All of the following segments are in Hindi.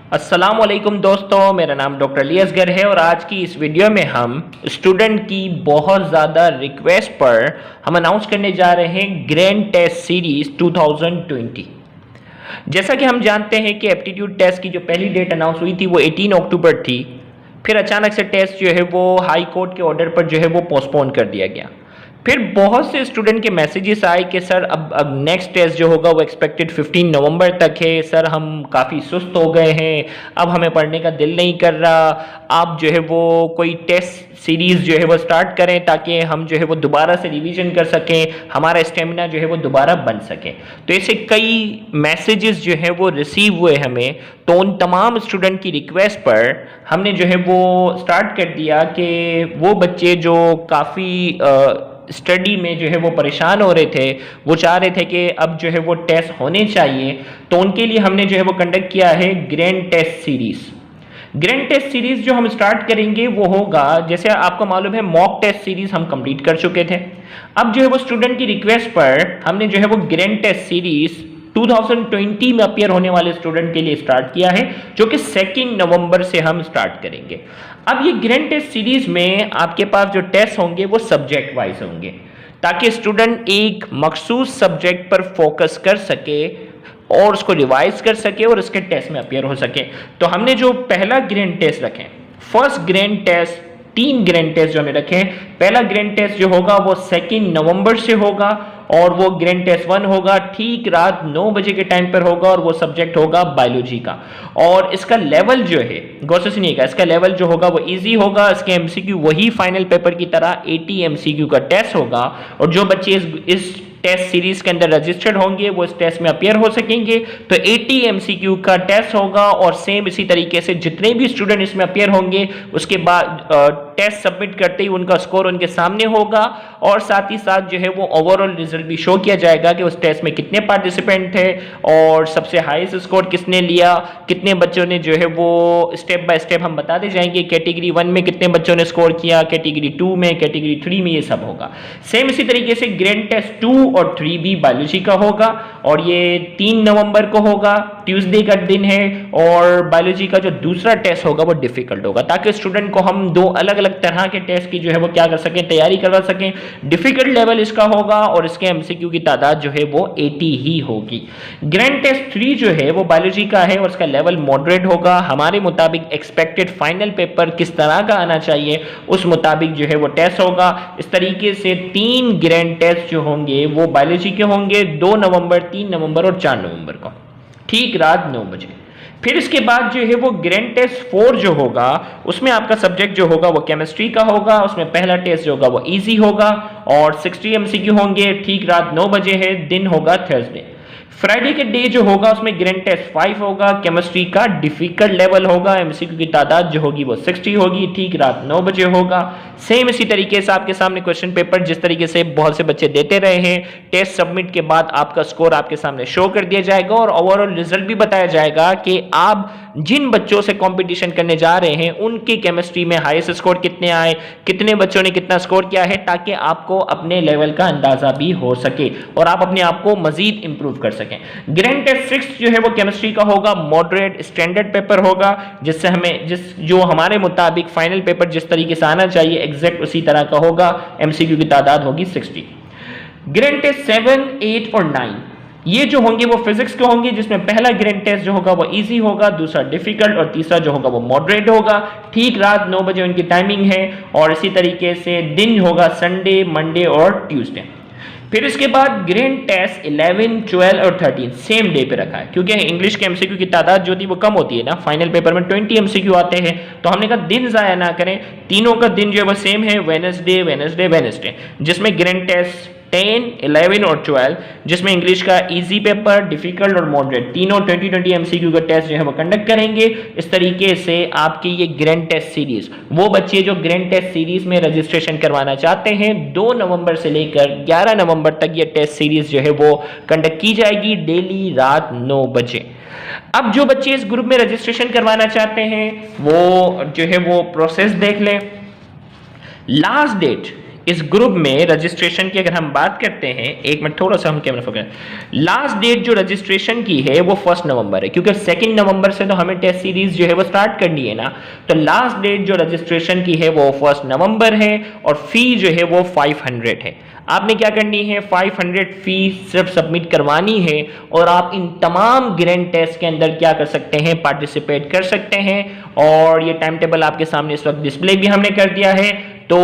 अस्सलाम वालेकुम दोस्तों, मेरा नाम डॉक्टर अली असगर है और आज की इस वीडियो में हम स्टूडेंट की बहुत ज़्यादा रिक्वेस्ट पर हम अनाउंस करने जा रहे हैं ग्रैंड टेस्ट सीरीज़ 2020। जैसा कि हम जानते हैं कि एप्टीट्यूड टेस्ट की जो पहली डेट अनाउंस हुई थी वो 18 अक्टूबर थी। फिर अचानक से टेस्ट जो है वो हाई कोर्ट के ऑर्डर पर जो है वो पोस्टपोन कर दिया गया। फिर बहुत से स्टूडेंट के मैसेजेस आए कि सर अब नेक्स्ट टेस्ट जो होगा वो एक्सपेक्टेड 15 नवंबर तक है। सर हम काफ़ी सुस्त हो गए हैं, अब हमें पढ़ने का दिल नहीं कर रहा। आप जो है वो कोई टेस्ट सीरीज़ जो है वो स्टार्ट करें ताकि हम जो है वो दोबारा से रिवीजन कर सकें, हमारा स्टेमिना जो है वो दोबारा बन सके। तो ऐसे कई मैसेजेस जो है वो रिसीव हुए हमें। तो उन तमाम स्टूडेंट की रिक्वेस्ट पर हमने जो है वो स्टार्ट कर दिया कि वो बच्चे जो काफ़ी स्टडी में जो है वो परेशान हो रहे थे, वो चाह रहे थे कि अब जो है वो टेस्ट होने चाहिए, तो उनके लिए हमने जो है वो कंडक्ट किया है grand test series. Grand test series जो हम स्टार्ट करेंगे वो होगा, जैसे आपको मालूम है मॉक टेस्ट सीरीज हम कंप्लीट कर चुके थे। अब जो है वो स्टूडेंट की रिक्वेस्ट पर हमने जो है वो ग्रैंड टेस्ट सीरीज 2020 में अपियर होने वाले स्टूडेंट के लिए स्टार्ट किया है, जो कि 2 नवंबर से हम स्टार्ट करेंगे। अब ये ग्रैंड टेस्ट सीरीज में आपके पास जो टेस्ट होंगे वो सब्जेक्ट वाइज होंगे, ताकि स्टूडेंट एक मखसूस सब्जेक्ट पर फोकस कर सके और उसको रिवाइज कर सके और उसके टेस्ट में अपियर हो सके। तो हमने जो पहला ग्रैंड टेस्ट रखे, first grand test, 3 grand test जो हमने रखे हैं, पहला ग्रैंड टेस्ट जो होगा वो 2 नवंबर से होगा और वो ग्रैंड टेस्ट 1 होगा, ठीक रात 9 बजे के टाइम पर होगा और वो सब्जेक्ट होगा बायोलॉजी का। और इसका लेवल जो है, गौर से सुनिएगा, इसका लेवल जो होगा वो इजी होगा। इसके एमसीक्यू वही फाइनल पेपर की तरह 80 एमसीक्यू का टेस्ट होगा और जो बच्चे इस टेस्ट सीरीज के अंदर रजिस्टर्ड होंगे वो इस टेस्ट में अपियर हो सकेंगे। तो 80 एमसीक्यू का टेस्ट होगा और सेम इसी तरीके से जितने भी स्टूडेंट इसमें अपियर होंगे उसके बाद टेस्ट सबमिट करते ही उनका स्कोर उनके सामने होगा और साथ ही साथ जो है वो ओवरऑल रिजल्ट भी शो किया जाएगा कि उस टेस्ट में कितने पार्टिसिपेंट थे और सबसे हाईएस्ट स्कोर किसने लिया, कितने बच्चों ने जो है वो स्टेप बाय स्टेप हम बताते जाएंगे। कैटेगरी 1 में कितने बच्चों ने स्कोर किया, कैटेगरी 2 में, कैटेगरी 3 में, ये सब होगा। सेम इसी तरीके से ग्रैंड टेस्ट 2 और 3 भी बायोलॉजी का होगा और ये 3 नवंबर को होगा, ट्यूसडे का दिन है। और बायोलॉजी का जो दूसरा टेस्ट होगा वो डिफिकल्ट होगा, ताकि स्टूडेंट को हम 2 अलग अलग तरह के टेस्ट की जो है वो क्या कर सकें, तैयारी करवा सकें। डिफिकल्ट लेवल इसका होगा और इसके एमसीक्यू की तादाद जो है वो 80 ही होगी। ग्रैंड टेस्ट 3 जो है वो बायोलॉजी का है और इसका लेवल मॉडरेट होगा। हमारे मुताबिक एक्सपेक्टेड फाइनल पेपर किस तरह का आना चाहिए उस मुताबिक जो है वो टेस्ट होगा। इस तरीके से 3 ग्रैंड टेस्ट जो होंगे वो बायोलॉजी के होंगे, 2 नवंबर, 3 नवंबर और 4 नवंबर को, ठीक रात 9 बजे। फिर इसके बाद जो है वो ग्रैंड टेस्ट 4 जो होगा उसमें आपका सब्जेक्ट जो होगा वो केमिस्ट्री का होगा। उसमें पहला टेस्ट जो होगा वो इजी होगा और 60 एमसीक्यू होंगे, ठीक रात 9 बजे है, दिन होगा थर्सडे। फ्राइडे के डे जो होगा उसमें ग्रैंड टेस्ट 5 होगा, केमिस्ट्री का डिफिकल्ट लेवल होगा, एमसीक्यू की तादाद जो होगी वो 60 होगी, ठीक रात 9 बजे होगा। सेम इसी तरीके से आपके सामने क्वेश्चन पेपर जिस तरीके से बहुत से बच्चे देते रहे हैं, टेस्ट सबमिट के बाद आपका स्कोर आपके सामने शो कर दिया जाएगा और ओवरऑल रिजल्ट भी बताया जाएगा कि आप जिन बच्चों से कंपटीशन करने जा रहे हैं उनकी केमिस्ट्री में हाईएस्ट स्कोर कितने आए, कितने बच्चों ने कितना स्कोर किया है, ताकि आपको अपने लेवल का अंदाजा भी हो सके और आप अपने आप को मजीद इंप्रूव कर सकें। ग्रैंड टेस्ट 6 जो है वो केमिस्ट्री का होगा, मॉडरेट स्टैंडर्ड पेपर होगा, जिससे हमें जो हमारे मुताबिक फाइनल पेपर जिस तरीके से आना चाहिए एग्जैक्ट उसी तरह का होगा। एमसीक्यू की तादाद होगी 60। ग्रैंड टेस्ट 7, 8 और 9 ये जो होंगे वो फिजिक्स के होंगे, जिसमें पहला ग्रैंड टेस्ट जो होगा वो इजी होगा, दूसरा डिफिकल्ट और तीसरा जो होगा वो मॉडरेट होगा। ठीक रात 9 बजे उनकी टाइमिंग है और इसी तरीके से दिन होगा संडे, मंडे और ट्यूसडे। फिर इसके बाद ग्रैंड टेस्ट 11, 12 और 13 सेम डे पे रखा है, क्योंकि इंग्लिश के एमसीक्यू की तादाद जो थी वो कम होती है ना, फाइनल पेपर में 20 एमसीक्यू आते हैं, तो हमने कहा दिन ज़ाया ना करें, तीनों का दिन जो है वो सेम है, वेडनेसडे, वेडनेसडे, वेडनेसडे, जिसमें ग्रैंड टेस्ट 10, 11 और 12, जिसमें इंग्लिश का इजी पेपर, डिफिकल्ट और मॉडरेट तीनों 20 एमसीक्यू का टेस्ट जो है वो कंडक्ट करेंगे। इस तरीके से आपकी ये ग्रैंड टेस्ट सीरीज, वो बच्चे जो ग्रैंड टेस्ट सीरीज में रजिस्ट्रेशन करवाना चाहते हैं, 2 नवंबर से लेकर 11 नवंबर तक ये टेस्ट सीरीज जो है वो कंडक्ट की जाएगी डेली रात 9 बजे। अब जो बच्चे इस ग्रुप में रजिस्ट्रेशन करवाना चाहते हैं वो जो है वो प्रोसेस देख लें। लास्ट डेट इस ग्रुप में रजिस्ट्रेशन की अगर हम बात करते हैं, एक मिनट थोड़ा सा हम कैमरा फोकस, लास्ट डेट जो रजिस्ट्रेशन की है वो 1 नवंबर है, क्योंकि 2 नवंबर से तो हमें टेस्ट सीरीज जो है वो स्टार्ट करनी है ना। तो लास्ट डेट जो रजिस्ट्रेशन की है वो 1 नवंबर है और फी जो है वो 500 है। आपने क्या करनी है, 500 फी सिर्फ सबमिट करवानी है और आप इन तमाम ग्रैंड टेस्ट के अंदर क्या कर सकते हैं, पार्टिसिपेट कर सकते हैं। और ये टाइम टेबल आपके सामने इस वक्त डिस्प्ले भी हमने कर दिया है। तो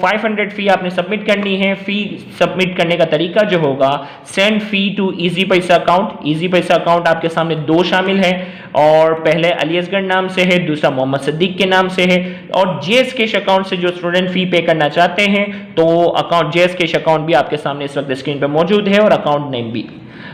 500 फी आपने सबमिट करनी है। फी सबमिट करने का तरीका जो होगा, सेंड फी टू इजी पैसा अकाउंट। इजी पैसा अकाउंट आपके सामने 2 शामिल है और पहले अली असगर नाम से है, दूसरा मोहम्मद सिद्दीक के नाम से है। और जेएस कैश अकाउंट से जो स्टूडेंट फी पे करना चाहते हैं तो अकाउंट जेएस कैश अकाउंट भी आपके सामने इस वक्त स्क्रीन पे मौजूद है और अकाउंट नेम भी।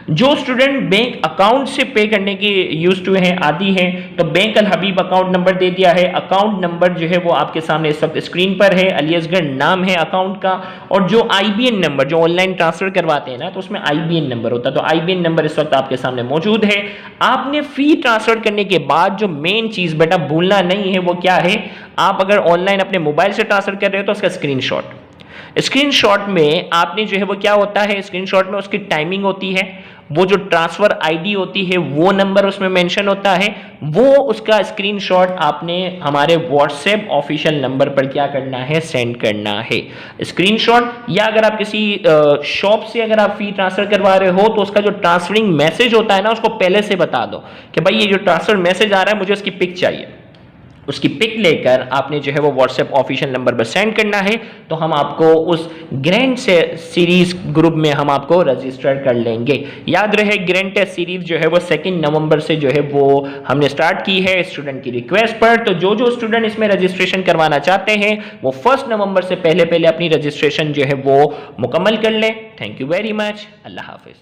जो स्टूडेंट बैंक अकाउंट से पे करने के यूज टू हैं, आदि हैं, तो बैंक अल हबीब अकाउंट नंबर दे दिया है। अकाउंट नंबर जो है वो आपके सामने इस वक्त स्क्रीन पर है, अली असगर नाम है अकाउंट का। और जो आईबीएन नंबर, जो ऑनलाइन ट्रांसफर करवाते हैं ना, तो उसमें आईबीएन नंबर होता है, तो आईबीएन नंबर इस वक्त आपके सामने मौजूद है। आपने फी ट्रांसफर करने के बाद जो मेन चीज बेटा भूलना नहीं है वो क्या है, आप अगर ऑनलाइन अपने मोबाइल से ट्रांसफर कर रहे हो तो उसका स्क्रीनशॉट में आपने जो है वो क्या होता है, स्क्रीनशॉट में उसकी टाइमिंग होती है, वो जो ट्रांसफर आईडी होती है वो नंबर उसमें मेंशन होता है, वो उसका स्क्रीनशॉट आपने हमारे व्हाट्सएप ऑफिशियल नंबर पर क्या करना है, सेंड करना है स्क्रीनशॉट। या अगर आप किसी शॉप से अगर आप फी ट्रांसफर करवा रहे हो तो उसका जो ट्रांसफरिंग मैसेज होता है ना, उसको पहले से बता दो कि भाई ये जो ट्रांसफर मैसेज आ रहा है मुझे उसकी पिक चाहिए। उसकी पिक लेकर आपने जो है वो व्हाट्सएप ऑफिशियल नंबर पर सेंड करना है, तो हम आपको उस ग्रैंड से सीरीज ग्रुप में हम आपको रजिस्टर कर लेंगे। याद रहे ग्रैंड टेस्ट सीरीज जो है वो 2 नवंबर से जो है वो हमने स्टार्ट की है स्टूडेंट की रिक्वेस्ट पर। तो जो स्टूडेंट इसमें रजिस्ट्रेशन करवाना चाहते हैं वो 1 नवंबर से पहले अपनी रजिस्ट्रेशन जो है वो मुकम्मल कर लें। Thank you very much. Allah Hafiz.